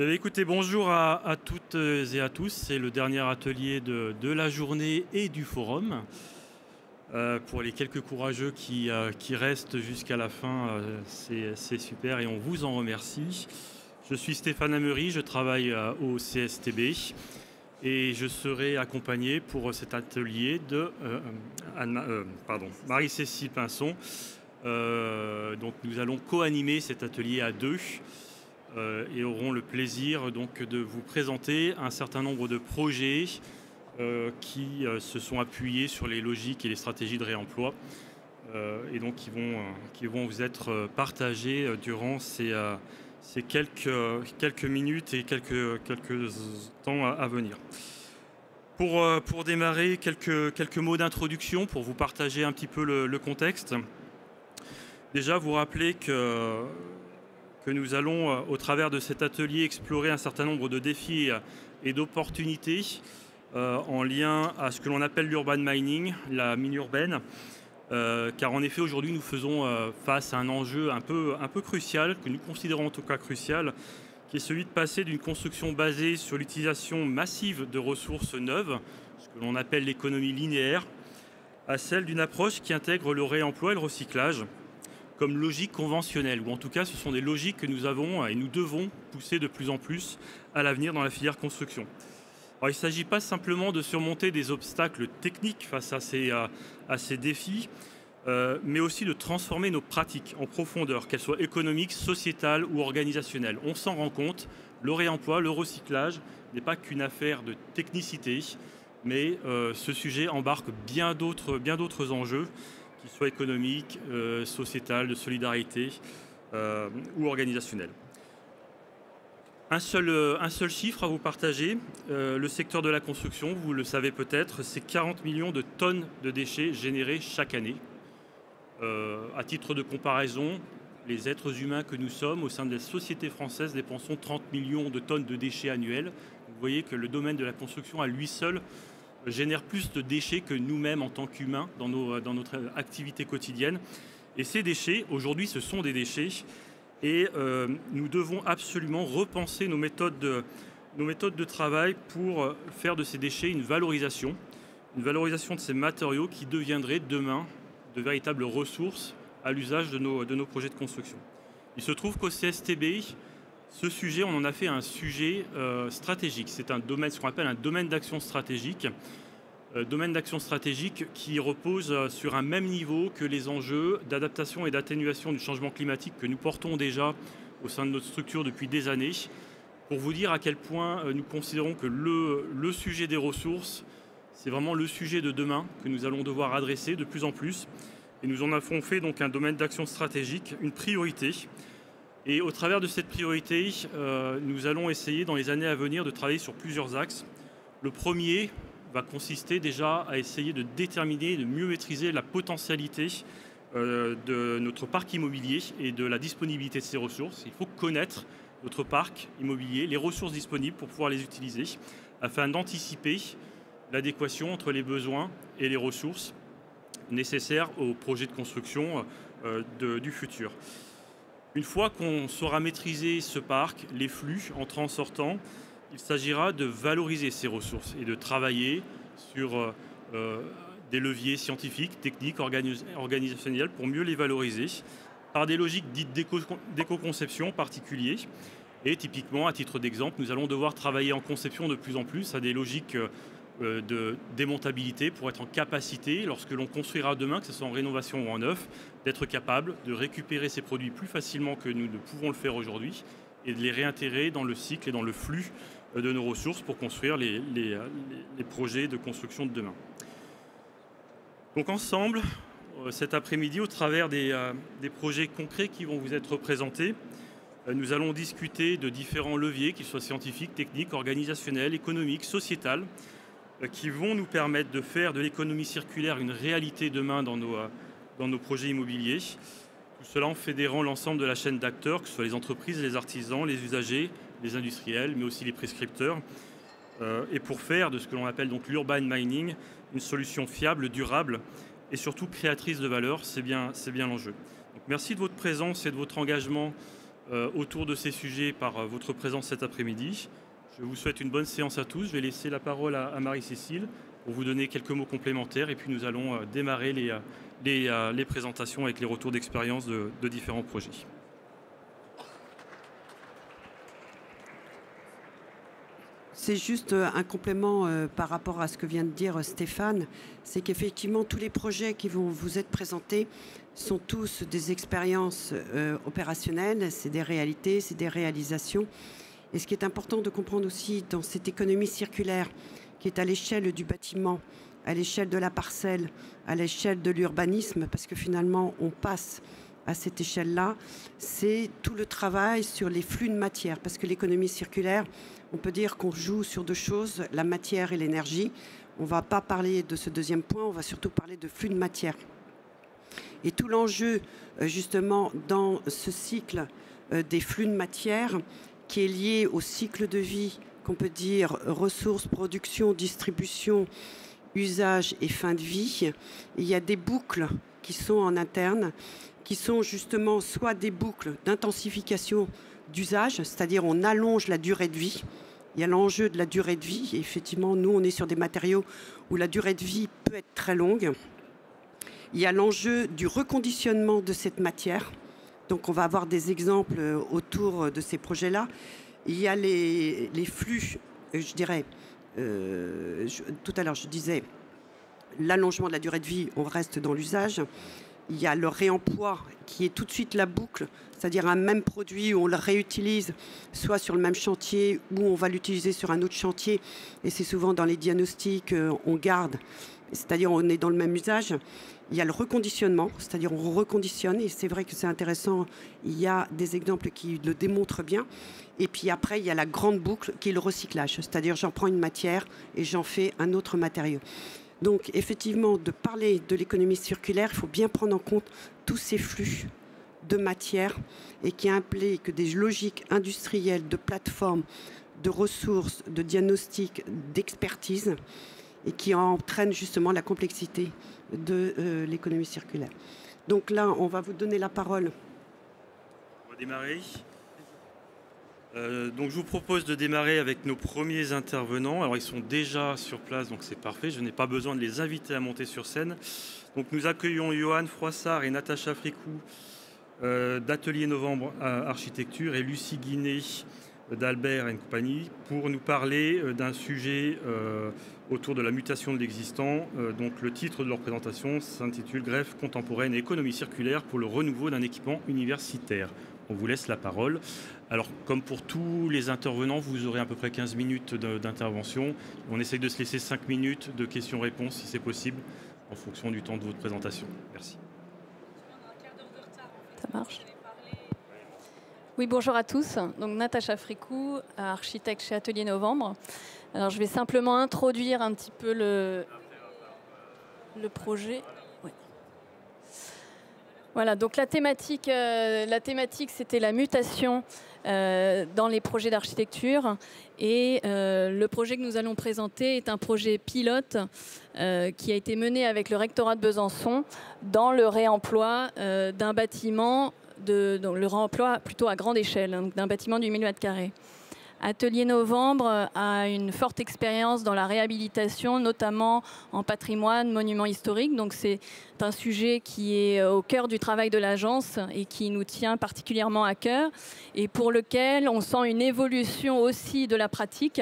Écoutez, bonjour à toutes et à tous. C'est le dernier atelier de la journée et du forum. Pour les quelques courageux qui restent jusqu'à la fin, c'est super et on vous en remercie. Je suis Stéphane Amery, je travaille au CSTB et je serai accompagné pour cet atelier de Marie-Cécile Pinson. Donc nous allons co-animer cet atelier à deux. Et auront le plaisir donc de vous présenter un certain nombre de projets qui se sont appuyés sur les logiques et les stratégies de réemploi et donc qui vont vous être partagés durant ces quelques minutes et quelques temps à venir. Pour démarrer, quelques mots d'introduction pour vous partager un petit peu le contexte. Déjà, vous rappeler que nous allons, au travers de cet atelier, explorer un certain nombre de défis et d'opportunités en lien à ce que l'on appelle l'urban mining, la mine urbaine. Car en effet, aujourd'hui, nous faisons face à un enjeu un peu crucial, que nous considérons en tout cas crucial, qui est celui de passer d'une construction basée sur l'utilisation massive de ressources neuves, ce que l'on appelle l'économie linéaire, à celle d'une approche qui intègre le réemploi et le recyclage comme logique conventionnelle, ou en tout cas ce sont des logiques que nous avons et nous devons pousser de plus en plus à l'avenir dans la filière construction. Alors, il ne s'agit pas simplement de surmonter des obstacles techniques face à ces défis, mais aussi de transformer nos pratiques en profondeur, qu'elles soient économiques, sociétales ou organisationnelles. On s'en rend compte, le réemploi, le recyclage n'est pas qu'une affaire de technicité, mais ce sujet embarque bien d'autres enjeux, qu'ils soient économiques, sociétales, de solidarité ou organisationnelles. Un seul chiffre à vous partager, le secteur de la construction, vous le savez peut-être, c'est 40 millions de tonnes de déchets générés chaque année. À titre de comparaison, les êtres humains que nous sommes, au sein de la société française, dépensons 30 millions de tonnes de déchets annuels. Vous voyez que le domaine de la construction à lui seul génère plus de déchets que nous-mêmes en tant qu'humains dans notre activité quotidienne. Et ces déchets, aujourd'hui, ce sont des déchets et nous devons absolument repenser nos méthodes de travail pour faire de ces déchets une valorisation de ces matériaux qui deviendraient demain de véritables ressources à l'usage de nos projets de construction. Il se trouve qu'au CSTB, ce sujet, on en a fait un sujet stratégique. C'est un domaine, ce qu'on appelle un domaine d'action stratégique. Domaine d'action stratégique qui repose sur un même niveau que les enjeux d'adaptation et d'atténuation du changement climatique que nous portons déjà au sein de notre structure depuis des années. Pour vous dire à quel point nous considérons que le sujet des ressources, c'est vraiment le sujet de demain que nous allons devoir adresser de plus en plus. Et nous en avons fait donc un domaine d'action stratégique, une priorité. Et au travers de cette priorité, nous allons essayer dans les années à venir de travailler sur plusieurs axes. Le premier va consister déjà à essayer de déterminer, de mieux maîtriser la potentialité de notre parc immobilier et de la disponibilité de ces ressources. Il faut connaître notre parc immobilier, les ressources disponibles pour pouvoir les utiliser, afin d'anticiper l'adéquation entre les besoins et les ressources nécessaires au projet de construction du futur. Une fois qu'on saura maîtriser ce parc, les flux entrants-sortants, il s'agira de valoriser ces ressources et de travailler sur des leviers scientifiques, techniques, organisationnels pour mieux les valoriser par des logiques dites d'éco-conception en particulier. Et typiquement, à titre d'exemple, nous allons devoir travailler en conception de plus en plus à des logiques de démontabilité pour être en capacité, lorsque l'on construira demain, que ce soit en rénovation ou en neuf, d'être capable de récupérer ces produits plus facilement que nous ne pouvons le faire aujourd'hui et de les réintégrer dans le cycle et dans le flux de nos ressources pour construire les projets de construction de demain. Donc ensemble, cet après-midi, au travers des projets concrets qui vont vous être présentés, nous allons discuter de différents leviers, qu'ils soient scientifiques, techniques, organisationnels, économiques, sociétals, qui vont nous permettre de faire de l'économie circulaire une réalité demain dans nos projets immobiliers. Tout cela en fédérant l'ensemble de la chaîne d'acteurs, que ce soit les entreprises, les artisans, les usagers, les industriels, mais aussi les prescripteurs, et pour faire de ce que l'on appelle donc l'urban mining une solution fiable, durable et surtout créatrice de valeur. C'est bien l'enjeu. Donc, merci de votre présence et de votre engagement autour de ces sujets par votre présence cet après-midi. Je vous souhaite une bonne séance à tous. Je vais laisser la parole à Marie-Cécile pour vous donner quelques mots complémentaires et puis nous allons démarrer les présentations avec les retours d'expérience de différents projets. C'est juste un complément par rapport à ce que vient de dire Stéphane, c'est qu'effectivement tous les projets qui vont vous être présentés sont tous des expériences opérationnelles, c'est des réalités, c'est des réalisations. Et ce qui est important de comprendre aussi dans cette économie circulaire qui est à l'échelle du bâtiment, à l'échelle de la parcelle, à l'échelle de l'urbanisme, parce que finalement on passe à cette échelle-là, c'est tout le travail sur les flux de matière, parce que l'économie circulaire, on peut dire qu'on joue sur deux choses, la matière et l'énergie. On ne va pas parler de ce deuxième point, on va surtout parler de flux de matière. Et tout l'enjeu, justement, dans ce cycle des flux de matière, qui est lié au cycle de vie, qu'on peut dire ressources, production, distribution, usage et fin de vie, il y a des boucles qui sont en interne, qui sont justement soit des boucles d'intensification d'usage, c'est-à-dire on allonge la durée de vie. Il y a l'enjeu de la durée de vie. Et effectivement, nous, on est sur des matériaux où la durée de vie peut être très longue. Il y a l'enjeu du reconditionnement de cette matière. Donc, on va avoir des exemples autour de ces projets-là. Il y a les flux, je dirais, tout à l'heure, je disais, l'allongement de la durée de vie, on reste dans l'usage. Il y a le réemploi qui est tout de suite la boucle, c'est-à-dire un même produit où on le réutilise, soit sur le même chantier ou on va l'utiliser sur un autre chantier. Et c'est souvent dans les diagnostics, on garde, c'est-à-dire on est dans le même usage. Il y a le reconditionnement, c'est-à-dire on reconditionne, et c'est vrai que c'est intéressant, il y a des exemples qui le démontrent bien. Et puis après, il y a la grande boucle qui est le recyclage, c'est-à-dire j'en prends une matière et j'en fais un autre matériau. Donc, effectivement, de parler de l'économie circulaire, il faut bien prendre en compte tous ces flux de matière et qui impliquent des logiques industrielles, de plateformes, de ressources, de diagnostics, d'expertise et qui entraînent justement la complexité de l'économie circulaire. Donc là, on va vous donner la parole. On va démarrer. Donc je vous propose de démarrer avec nos premiers intervenants. Alors ils sont déjà sur place, donc c'est parfait. Je n'ai pas besoin de les inviter à monter sur scène. Donc nous accueillons Johan Froissart et Natacha Fricou d'Atelier Novembre Architecture et Lucie Guinet d'Albert & compagnie pour nous parler d'un sujet autour de la mutation de l'existant. Donc le titre de leur présentation s'intitule « Greffe contemporaine et économie circulaire pour le renouveau d'un équipement universitaire ». On vous laisse la parole. Alors, comme pour tous les intervenants, vous aurez à peu près 15 minutes d'intervention. On essaye de se laisser 5 minutes de questions-réponses, si c'est possible, en fonction du temps de votre présentation. Merci. Ça marche. Oui, bonjour à tous. Donc, Natacha Fricou, architecte chez Atelier Novembre. Alors, je vais simplement introduire un petit peu le projet. Voilà, donc la thématique c'était la mutation dans les projets d'architecture. Et le projet que nous allons présenter est un projet pilote qui a été mené avec le rectorat de Besançon dans le réemploi d'un bâtiment, dans le réemploi plutôt à grande échelle, hein, d'un bâtiment du 1000 m². Atelier Novembre a une forte expérience dans la réhabilitation, notamment en patrimoine, monuments historiques. Donc c'est un sujet qui est au cœur du travail de l'agence et qui nous tient particulièrement à cœur et pour lequel on sent une évolution aussi de la pratique,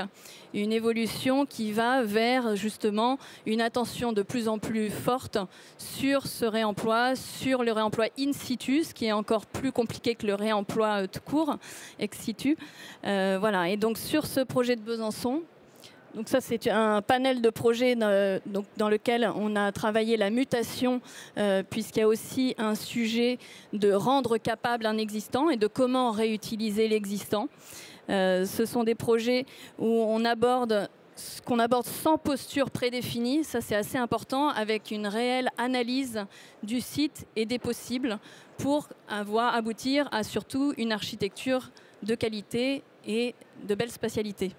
une évolution qui va vers justement une attention de plus en plus forte sur ce réemploi, sur le réemploi in situ, ce qui est encore plus compliqué que le réemploi tout court, ex situ. Voilà. Et donc sur ce projet de Besançon, donc ça c'est un panel de projets dans lequel on a travaillé la mutation, puisqu'il y a aussi un sujet de rendre capable un existant et de comment réutiliser l'existant. Ce sont des projets où on aborde ce qu'on aborde sans posture prédéfinie, ça c'est assez important, avec une réelle analyse du site et des possibles pour aboutir à surtout une architecture de qualité et de belle spatialité.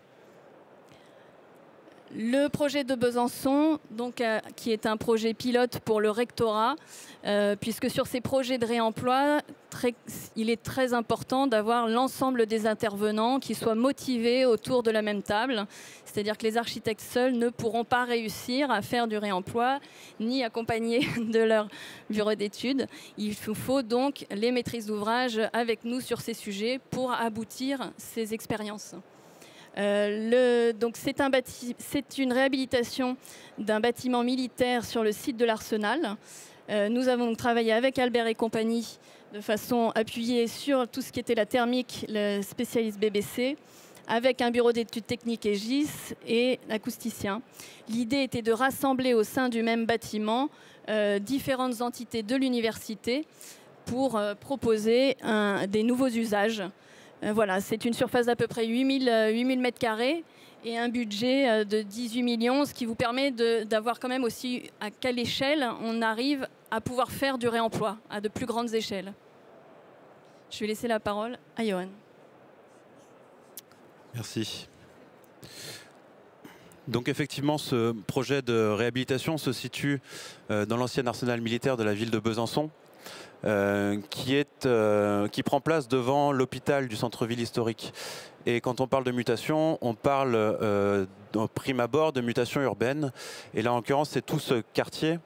Le projet de Besançon, donc, qui est un projet pilote pour le rectorat, puisque sur ces projets de réemploi, il est très important d'avoir l'ensemble des intervenants qui soient motivés autour de la même table. C'est-à-dire que les architectes seuls ne pourront pas réussir à faire du réemploi, ni accompagnés de leur bureau d'études. Il faut donc les maîtrises d'ouvrage avec nous sur ces sujets pour aboutir ces expériences. Donc c'est une réhabilitation d'un bâtiment militaire sur le site de l'Arsenal. Nous avons travaillé avec Albert et compagnie de façon appuyée sur tout ce qui était la thermique, le spécialiste BBC, avec un bureau d'études techniques et GIS et l'acousticien. L'idée était de rassembler au sein du même bâtiment différentes entités de l'université pour proposer des nouveaux usages. Voilà, c'est une surface d'à peu près 8000 m² et un budget de 18 millions, ce qui vous permet d'avoir quand même aussi à quelle échelle on arrive à pouvoir faire du réemploi à de plus grandes échelles. Je vais laisser la parole à Johan. Merci. Donc effectivement, ce projet de réhabilitation se situe dans l'ancien arsenal militaire de la ville de Besançon, qui prend place devant l'hôpital du centre-ville historique. Et quand on parle de mutation, on parle au prime abord de mutation urbaine. Et là, en l'occurrence, c'est tout ce quartier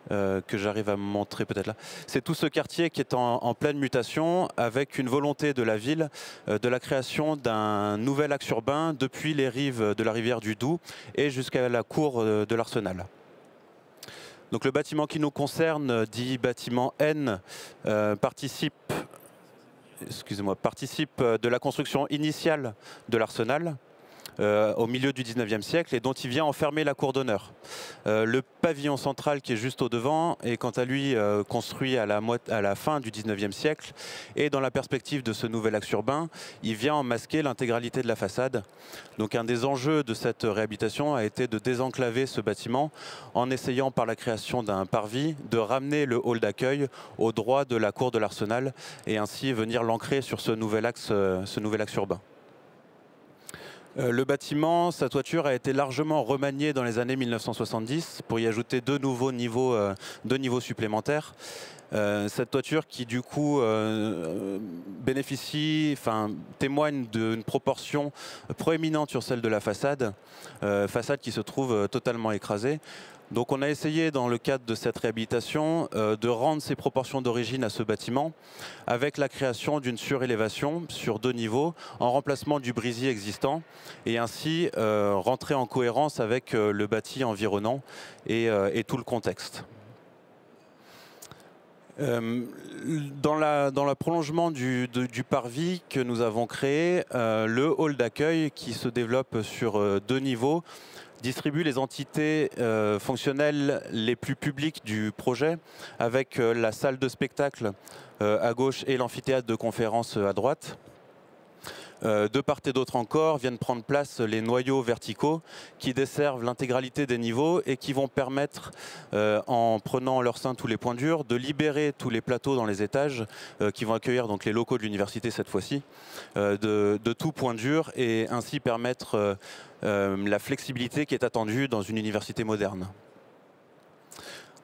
que j'arrive à montrer peut-être là. C'est tout ce quartier qui est en pleine mutation, avec une volonté de la ville de la création d'un nouvel axe urbain depuis les rives de la rivière du Doubs et jusqu'à la cour de l'Arsenal. Donc le bâtiment qui nous concerne, dit bâtiment N, participe de la construction initiale de l'Arsenal au milieu du 19e siècle et dont il vient enfermer la cour d'honneur. Le pavillon central qui est juste au devant est quant à lui construit à la fin du 19e siècle et dans la perspective de ce nouvel axe urbain, il vient en masquer l'intégralité de la façade. Donc un des enjeux de cette réhabilitation a été de désenclaver ce bâtiment en essayant par la création d'un parvis de ramener le hall d'accueil au droit de la cour de l'Arsenal et ainsi venir l'ancrer sur ce nouvel axe urbain. Le bâtiment, sa toiture a été largement remaniée dans les années 1970 pour y ajouter deux niveaux supplémentaires. Cette toiture qui du coup témoigne d'une proportion proéminente sur celle de la façade qui se trouve totalement écrasée. Donc on a essayé dans le cadre de cette réhabilitation de rendre ces proportions d'origine à ce bâtiment avec la création d'une surélévation sur deux niveaux en remplacement du brisier existant et ainsi rentrer en cohérence avec le bâti environnant et tout le contexte. Dans le prolongement du parvis que nous avons créé, le hall d'accueil qui se développe sur deux niveaux distribue les entités fonctionnelles les plus publiques du projet avec la salle de spectacle à gauche et l'amphithéâtre de conférence à droite. De part et d'autre encore viennent prendre place les noyaux verticaux qui desservent l'intégralité des niveaux et qui vont permettre, en prenant en leur sein tous les points durs, de libérer tous les plateaux dans les étages qui vont accueillir donc les locaux de l'université cette fois-ci, de tout point dur et ainsi permettre la flexibilité qui est attendue dans une université moderne.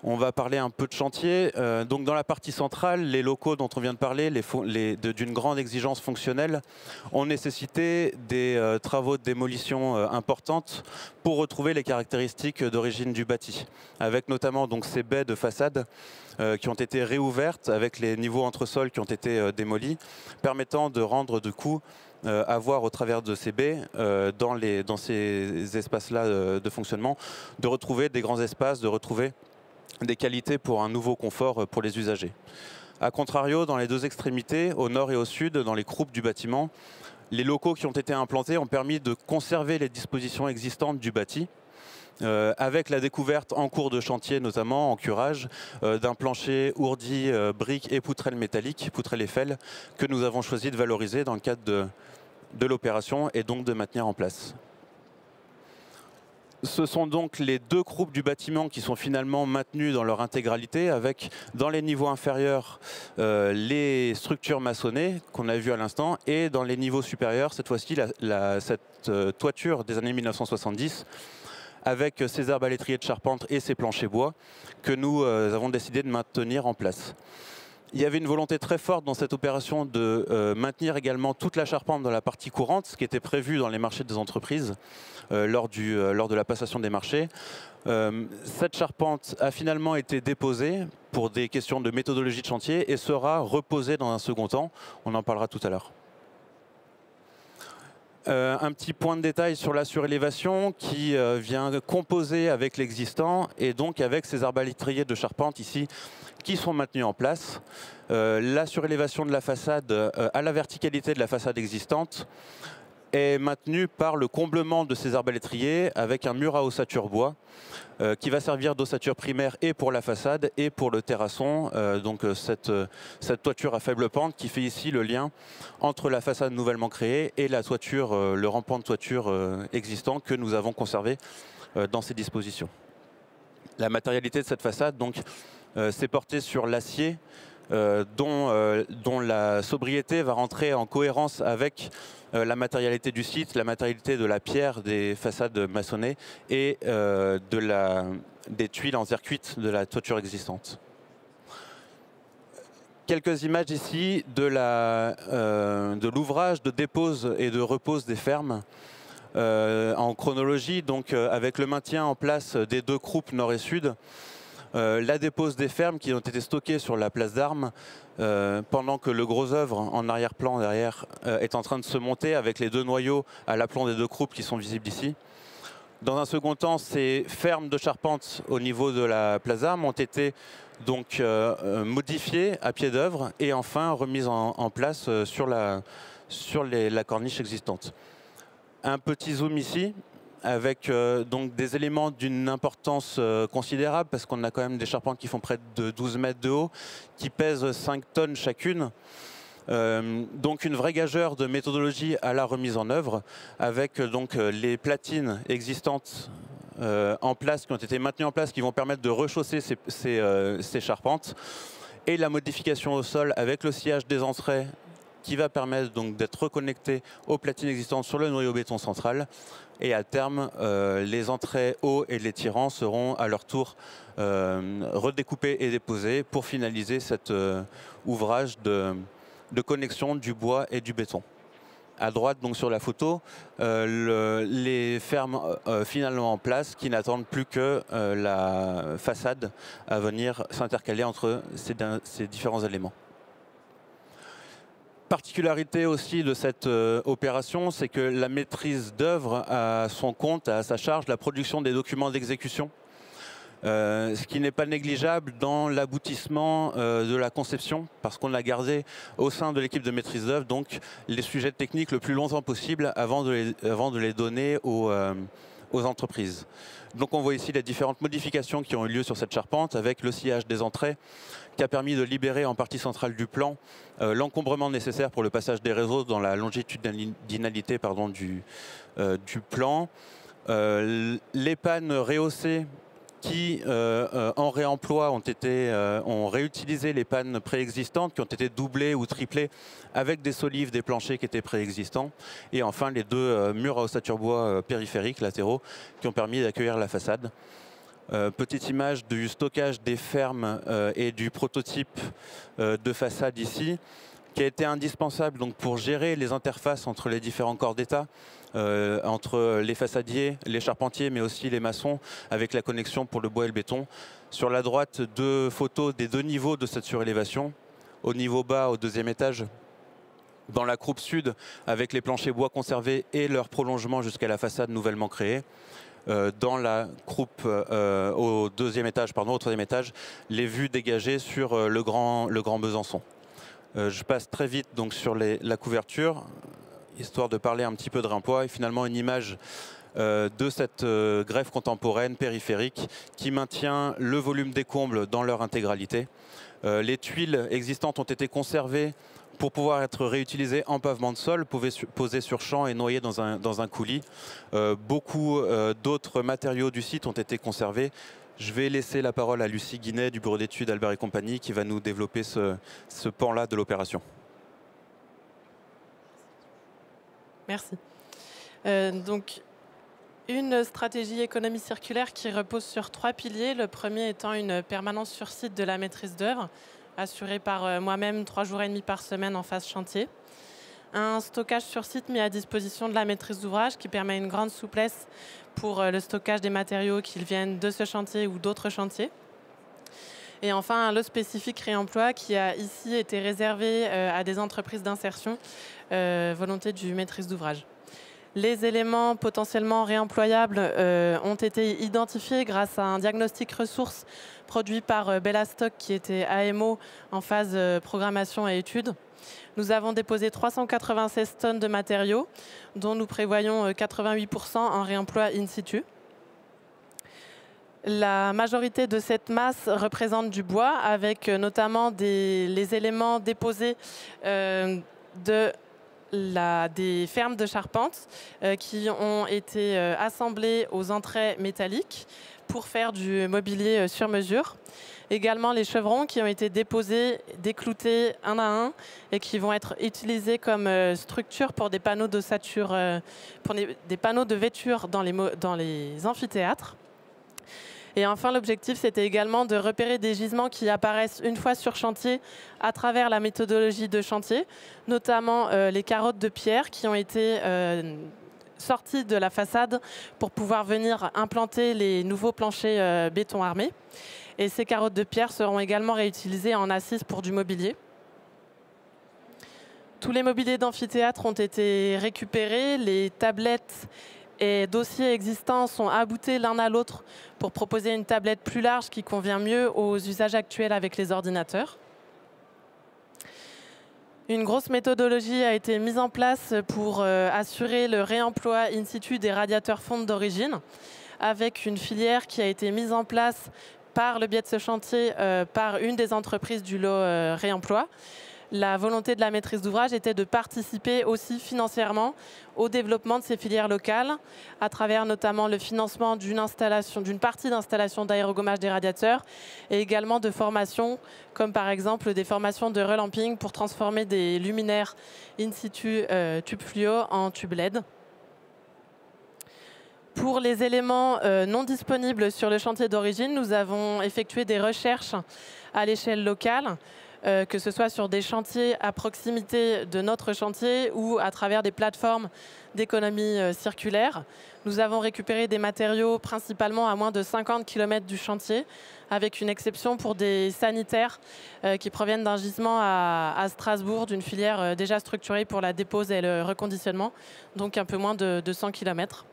On va parler un peu de chantier. Donc dans la partie centrale, les locaux dont on vient de parler, d'une grande exigence fonctionnelle, ont nécessité des travaux de démolition importantes pour retrouver les caractéristiques d'origine du bâti, avec notamment donc, ces baies de façade qui ont été réouvertes avec les niveaux entre-sols qui ont été démolis, permettant de rendre du coup à voir au travers de ces baies, dans ces espaces-là de fonctionnement, de retrouver des grands espaces, de retrouver des qualités pour un nouveau confort pour les usagers. A contrario, dans les deux extrémités, au nord et au sud, dans les croupes du bâtiment, les locaux qui ont été implantés ont permis de conserver les dispositions existantes du bâti, avec la découverte en cours de chantier, notamment en curage, d'un plancher ourdi, briques et poutrelles métalliques, poutrelles Eiffel, que nous avons choisi de valoriser dans le cadre de l'opération et donc de maintenir en place. Ce sont donc les deux croupes du bâtiment qui sont finalement maintenues dans leur intégralité, avec dans les niveaux inférieurs les structures maçonnées qu'on a vues à l'instant, et dans les niveaux supérieurs, cette fois-ci, cette toiture des années 1970, avec ces arbalétriers de charpente et ces planchers bois que nous avons décidé de maintenir en place. Il y avait une volonté très forte dans cette opération de maintenir également toute la charpente dans la partie courante, ce qui était prévu dans les marchés des entreprises lors de la passation des marchés. Cette charpente a finalement été déposée pour des questions de méthodologie de chantier et sera reposée dans un second temps. On en parlera tout à l'heure. Un petit point de détail sur la surélévation qui vient composer avec l'existant et donc avec ces arbalétriers de charpente ici qui sont maintenus en place. La surélévation de la façade à la verticalité de la façade existante est maintenue par le comblement de ces arbalétriers avec un mur à ossature bois qui va servir d'ossature primaire et pour la façade et pour le terrasson. Donc cette toiture à faible pente qui fait ici le lien entre la façade nouvellement créée et la toiture, le rampant de toiture existant que nous avons conservé dans ces dispositions. La matérialité de cette façade donc s'est portée sur l'acier dont la sobriété va rentrer en cohérence avec la matérialité du site, la matérialité de la pierre des façades maçonnées et des tuiles en terre cuite de la toiture existante. Quelques images ici de l'ouvrage de dépose et de repose des fermes en chronologie, donc avec le maintien en place des deux croupes nord et sud. La dépose des fermes qui ont été stockées sur la place d'Armes pendant que le gros œuvre en arrière-plan derrière est en train de se monter avec les deux noyaux à l'aplomb des deux croupes qui sont visibles ici. Dans un second temps, ces fermes de charpente au niveau de la place d'Armes ont été donc modifiées à pied d'œuvre et enfin remises en place sur la corniche existante. Un petit zoom ici avec donc des éléments d'une importance considérable parce qu'on a quand même des charpentes qui font près de 12 mètres de haut, qui pèsent 5 tonnes chacune. Donc une vraie gageure de méthodologie à la remise en œuvre avec donc les platines existantes en place, qui ont été maintenues en place, qui vont permettre de rechausser ces charpentes et la modification au sol avec le sillage des entrées qui va permettre donc d'être reconnecté aux platines existantes sur le noyau béton central. Et à terme, les entrées hauts et les tirants seront à leur tour redécoupés et déposés pour finaliser cet ouvrage de connexion du bois et du béton. À droite, donc sur la photo, les fermes finalement en place qui n'attendent plus que la façade à venir s'intercaler entre ces différents éléments. Particularité aussi de cette opération, c'est que la maîtrise d'œuvre a à son compte, à sa charge, la production des documents d'exécution, ce qui n'est pas négligeable dans l'aboutissement de la conception, parce qu'on a gardé au sein de l'équipe de maîtrise d'œuvre donc les sujets techniques le plus longtemps possible avant de les donner aux entreprises. Donc on voit ici les différentes modifications qui ont eu lieu sur cette charpente avec le sillage des entrées qui a permis de libérer en partie centrale du plan l'encombrement nécessaire pour le passage des réseaux dans la longitudinalité du plan. Les pannes rehaussées qui, en réemploi, ont réutilisé les pannes préexistantes, qui ont été doublées ou triplées avec des solives, des planchers qui étaient préexistants. Et enfin, les deux murs à ossature bois périphériques, latéraux, qui ont permis d'accueillir la façade. Petite image du stockage des fermes et du prototype de façade ici, qui a été indispensable donc, pour gérer les interfaces entre les différents corps d'État, entre les façadiers, les charpentiers, mais aussi les maçons, avec la connexion pour le bois et le béton. Sur la droite, deux photos des deux niveaux de cette surélévation. Au niveau bas, au deuxième étage, dans la croupe sud, avec les planchers bois conservés et leur prolongement jusqu'à la façade nouvellement créée. Dans la croupe au troisième étage, les vues dégagées sur le Grand Besançon. Je passe très vite donc sur la couverture, histoire de parler un petit peu de réemploi et finalement une image de cette greffe contemporaine périphérique qui maintient le volume des combles dans leur intégralité. Les tuiles existantes ont été conservées pour pouvoir être réutilisées en pavement de sol, posées sur champ et noyées dans un coulis. Beaucoup d'autres matériaux du site ont été conservés. Je vais laisser la parole à Lucie Guinet du bureau d'études Albert et compagnie qui va nous développer ce pan-là de l'opération. Merci. Donc, une stratégie économie circulaire qui repose sur 3 piliers. Le premier étant une permanence sur site de la maîtrise d'œuvre, assurée par moi-même 3 jours et demi par semaine en phase chantier. Un stockage sur site mis à disposition de la maîtrise d'ouvrage qui permet une grande souplesse pour le stockage des matériaux qu'ils viennent de ce chantier ou d'autres chantiers. Et enfin, un lot spécifique réemploi qui a ici été réservé à des entreprises d'insertion, volonté du maîtrise d'ouvrage. Les éléments potentiellement réemployables ont été identifiés grâce à un diagnostic ressources produit par Bellastock qui était AMO en phase programmation et études. Nous avons déposé 396 tonnes de matériaux, dont nous prévoyons 88% en réemploi in situ. La majorité de cette masse représente du bois, avec notamment les éléments déposés des fermes de charpente qui ont été assemblés aux entrées métalliques pour faire du mobilier sur mesure. Également les chevrons qui ont été déposés, décloutés un à un et qui vont être utilisés comme structure pour des panneaux d'ossature, pour des panneaux de vêture dans les amphithéâtres. Et enfin, l'objectif, c'était également de repérer des gisements qui apparaissent une fois sur chantier à travers la méthodologie de chantier, notamment les carottes de pierre qui ont été sorties de la façade pour pouvoir venir implanter les nouveaux planchers béton armé. Et ces carottes de pierre seront également réutilisées en assise pour du mobilier. Tous les mobiliers d'amphithéâtre ont été récupérés, les tablettes et dossiers existants sont aboutés l'un à l'autre pour proposer une tablette plus large qui convient mieux aux usages actuels avec les ordinateurs. Une grosse méthodologie a été mise en place pour assurer le réemploi in situ des radiateurs fonte d'origine, avec une filière qui a été mise en place par le biais de ce chantier par une des entreprises du lot réemploi. La volonté de la maîtrise d'ouvrage était de participer aussi financièrement au développement de ces filières locales, à travers notamment le financement d'une partie d'installation d'aérogommage des radiateurs et également de formations, comme par exemple des formations de relamping pour transformer des luminaires in situ tube fluo en tube LED. Pour les éléments non disponibles sur le chantier d'origine, nous avons effectué des recherches à l'échelle locale, que ce soit sur des chantiers à proximité de notre chantier ou à travers des plateformes d'économie circulaire. Nous avons récupéré des matériaux principalement à moins de 50 km du chantier, avec une exception pour des sanitaires qui proviennent d'un gisement à Strasbourg, d'une filière déjà structurée pour la dépose et le reconditionnement, donc un peu moins de 100 km.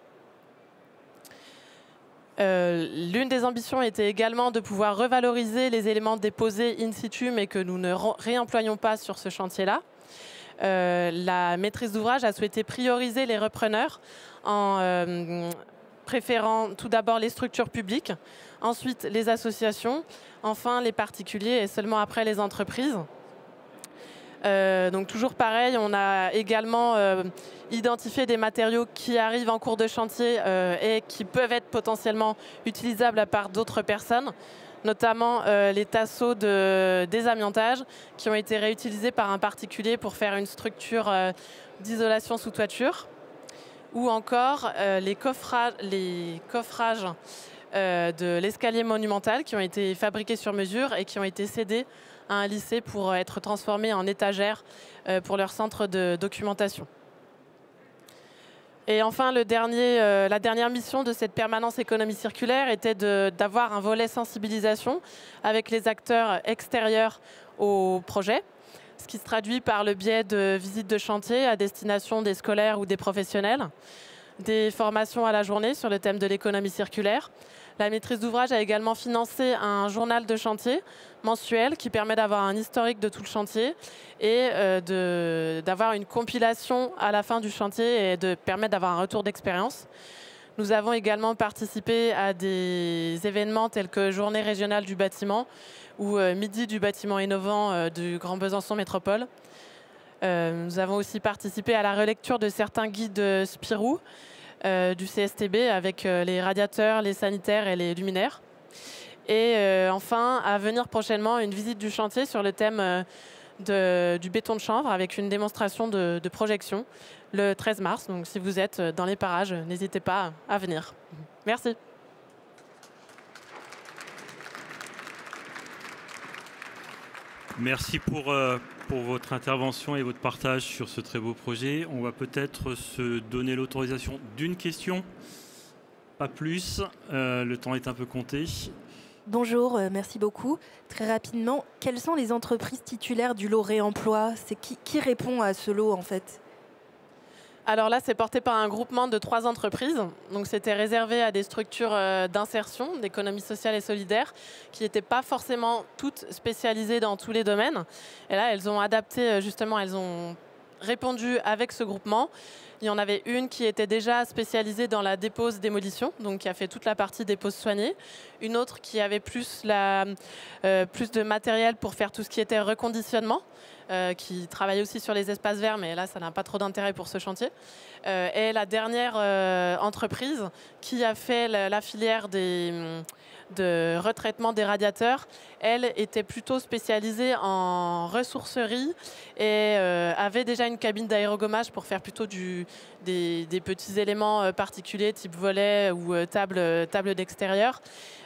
L'une des ambitions était également de pouvoir revaloriser les éléments déposés in situ mais que nous ne réemployons pas sur ce chantier-là. La maîtrise d'ouvrage a souhaité prioriser les repreneurs en préférant tout d'abord les structures publiques, ensuite les associations, enfin les particuliers et seulement après les entreprises. Donc toujours pareil, on a également identifié des matériaux qui arrivent en cours de chantier et qui peuvent être potentiellement utilisables par d'autres personnes, notamment les tasseaux de désamiantage qui ont été réutilisés par un particulier pour faire une structure d'isolation sous toiture, ou encore les coffrages de l'escalier monumental qui ont été fabriqués sur mesure et qui ont été cédés à un lycée pour être transformés en étagères pour leur centre de documentation. Et enfin, la dernière mission de cette permanence économie circulaire était d'avoir un volet sensibilisation avec les acteurs extérieurs au projet, ce qui se traduit par le biais de visites de chantier à destination des scolaires ou des professionnels, des formations à la journée sur le thème de l'économie circulaire. La maîtrise d'ouvrage a également financé un journal de chantier mensuel qui permet d'avoir un historique de tout le chantier et d'avoir une compilation à la fin du chantier et de permettre d'avoir un retour d'expérience. Nous avons également participé à des événements tels que Journée régionale du bâtiment ou Midi du bâtiment innovant du Grand Besançon Métropole. Nous avons aussi participé à la relecture de certains guides Spirou du CSTB avec les radiateurs, les sanitaires et les luminaires. Et enfin, à venir prochainement, une visite du chantier sur le thème du béton de chanvre avec une démonstration de projection le 13 mars. Donc si vous êtes dans les parages, n'hésitez pas à venir. Merci. Merci pour votre intervention et votre partage sur ce très beau projet. On va peut-être se donner l'autorisation d'une question, pas plus. Le temps est un peu compté. Bonjour, merci beaucoup. Très rapidement, quelles sont les entreprises titulaires du lot réemploi? C'est qui répond à ce lot en fait? Alors là, c'est porté par un groupement de 3 entreprises. Donc c'était réservé à des structures d'insertion, d'économie sociale et solidaire, qui n'étaient pas forcément toutes spécialisées dans tous les domaines. Et là, elles ont adapté, justement, elles ont répondu avec ce groupement. Il y en avait une qui était déjà spécialisée dans la dépose-démolition, donc qui a fait toute la partie dépose soignée. Une autre qui avait plus de matériel pour faire tout ce qui était reconditionnement, qui travaille aussi sur les espaces verts, mais là, ça n'a pas trop d'intérêt pour ce chantier. Et la dernière entreprise qui a fait la filière de retraitement des radiateurs, elle était plutôt spécialisée en ressourcerie et avait déjà une cabine d'aérogommage pour faire plutôt des petits éléments particuliers type volet ou table d'extérieur.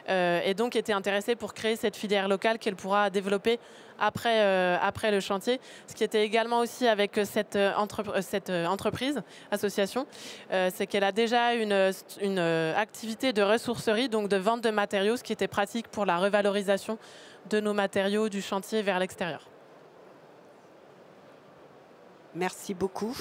Et donc était intéressée pour créer cette filière locale qu'elle pourra développer après le chantier. Ce qui était également aussi avec cette entreprise, association, c'est qu'elle a déjà une activité de ressourcerie, donc de vente de matériaux, ce qui était pratique pour la revalorisation de nos matériaux du chantier vers l'extérieur. Merci beaucoup.